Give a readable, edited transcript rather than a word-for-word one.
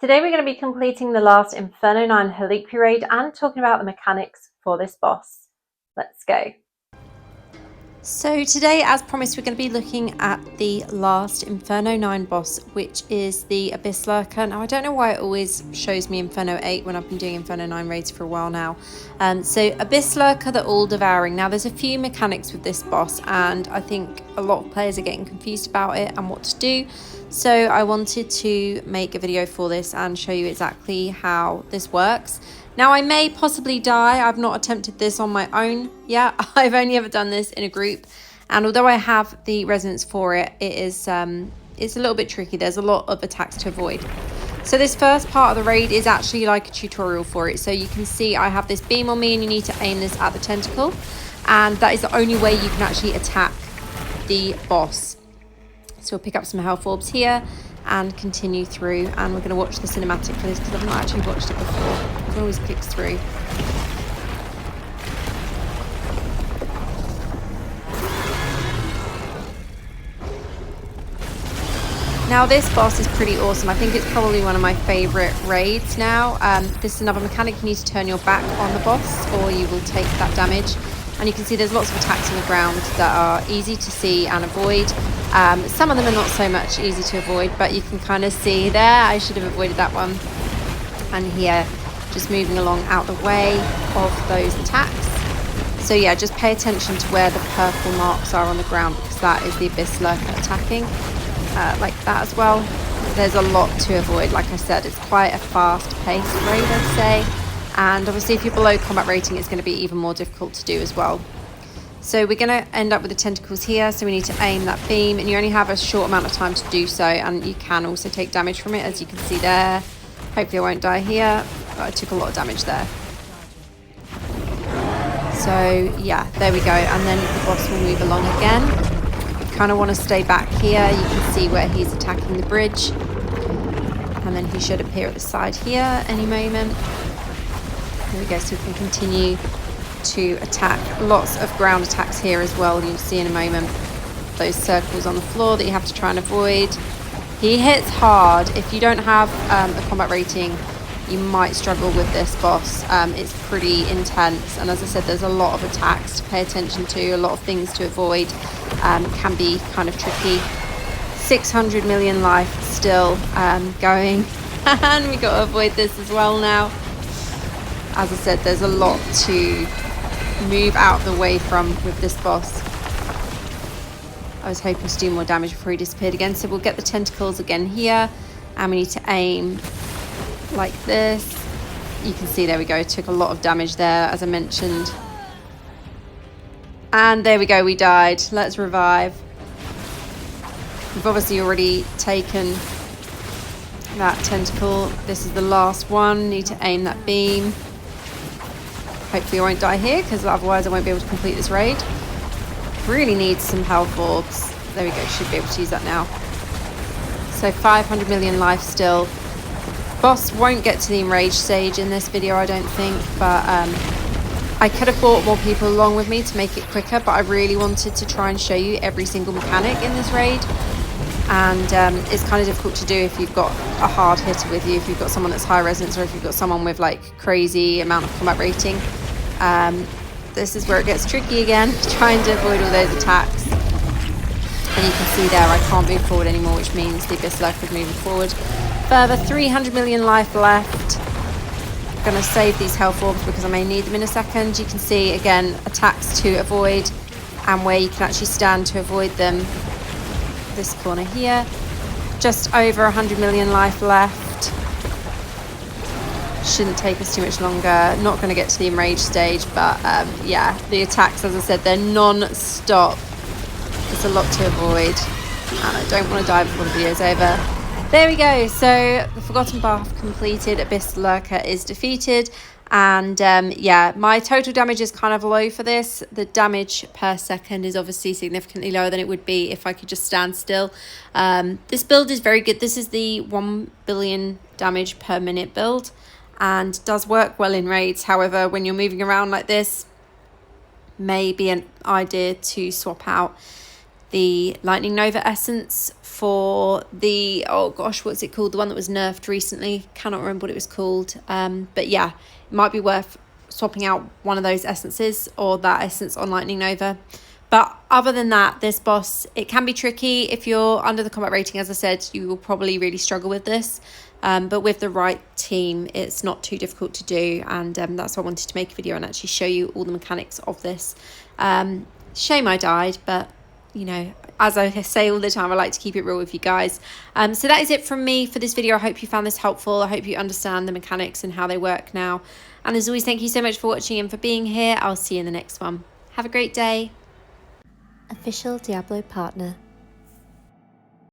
Today we're going to be completing the last Inferno 9 Helliquary raid and talking about the mechanics for this boss. Let's go. So today, as promised, we're going to be looking at the last Inferno 9 boss, which is the Abysslurker. Now, I don't know why it always shows me Inferno 8 when I've been doing Inferno 9 raids for a while now. So Abysslurker, the all-devouring. Now, there's a few mechanics with this boss, and I think a lot of players are getting confused about it and what to do. So I wanted to make a video for this and show you exactly how this works. Now, I may possibly die. I've not attempted this on my own yet. I've only ever done this in a group. And although I have the resonance for it, it's a little bit tricky. There's a lot of attacks to avoid. So this first part of the raid is actually like a tutorial for it. So you can see I have this beam on me and you need to aim this at the tentacle. And that is the only way you can actually attack the boss. So we'll pick up some health orbs here and continue through, and we're going to watch the cinematic for this because I've not actually watched it before. I can always click through. Now this boss is pretty awesome. I think it's probably one of my favourite raids now. This is another mechanic. You need to turn your back on the boss or you will take that damage. And you can see there's lots of attacks on the ground that are easy to see and avoid. Some of them are not so much easy to avoid, but you can kind of see there, I should have avoided that one. And here, just moving along out the way of those attacks. So yeah, just pay attention to where the purple marks are on the ground because that is the Abysslurker attacking. Like that as well. There's a lot to avoid. Like I said, it's quite a fast-paced raid, I'd say. And obviously if you're below combat rating, it's going to be even more difficult to do as well. So we're going to end up with the tentacles here. So we need to aim that beam, and you only have a short amount of time to do so. And you can also take damage from it, as you can see there. Hopefully I won't die here, but I took a lot of damage there. So yeah, there we go. And then the boss will move along again. You kind of want to stay back here. You can see where he's attacking the bridge. And then he should appear at the side here any moment. There we go, so we can continue to attack. Lots of ground attacks here as well, you'll see in a moment. Those circles on the floor that you have to try and avoid. He hits hard. If you don't have a combat rating, you might struggle with this boss. It's pretty intense, and as I said, there's a lot of attacks to pay attention to, a lot of things to avoid. Can be kind of tricky. 600 million life still going, and we got to avoid this as well now. As I said, there's a lot to move out of the way from with this boss. I was hoping to do more damage before he disappeared again. So we'll get the tentacles again here. And we need to aim like this. You can see, there we go. Took a lot of damage there, as I mentioned. And there we go, we died. Let's revive. We've obviously already taken that tentacle. This is the last one. Need to aim that beam. Hopefully I won't die here, because otherwise I won't be able to complete this raid. Really needs some health orbs. There we go, should be able to use that now. So 500 million life still. Boss won't get to the enraged stage in this video, I don't think, but I could have brought more people along with me to make it quicker, but I really wanted to try and show you every single mechanic in this raid. And it's kind of difficult to do if you've got a hard hitter with you, if you've got someone that's high resonance, or if you've got someone with like crazy amount of combat rating. This is where it gets tricky again, trying to avoid all those attacks. And you can see there I can't move forward anymore, which means the Abysslurker is moving forward. Further 300 million life left. I'm going to save these health orbs because I may need them in a second. You can see again attacks to avoid and where you can actually stand to avoid them. This corner here, just over 100 million life left. Shouldn't take us too much longer. Not going to get to the enraged stage, but yeah, the attacks, as I said, they're non-stop. There's a lot to avoid, and I don't want to die before the video's over. There we go. So the Forgotten Buff completed. Abysslurker is defeated. And yeah, my total damage is kind of low for this. The damage per second is obviously significantly lower than it would be if I could just stand still. This build is very good. This is the 1 billion damage per minute build and does work well in raids. However, when you're moving around like this, maybe an idea to swap out the Lightning Nova essence for the, oh gosh, what's it called? The one that was nerfed recently. Cannot remember what it was called. But yeah, it might be worth swapping out one of those essences or that essence on Lightning Nova. But other than that, this boss, it can be tricky. If you're under the combat rating, as I said, you will probably really struggle with this. But with the right team, it's not too difficult to do. And that's why I wanted to make a video and actually show you all the mechanics of this. Shame I died, but, you know, as I say all the time, I like to keep it real with you guys. So that is it from me for this video. I hope you found this helpful. I hope you understand the mechanics and how they work now. And as always, thank you so much for watching and for being here. I'll see you in the next one. Have a great day. Official Diablo Partner.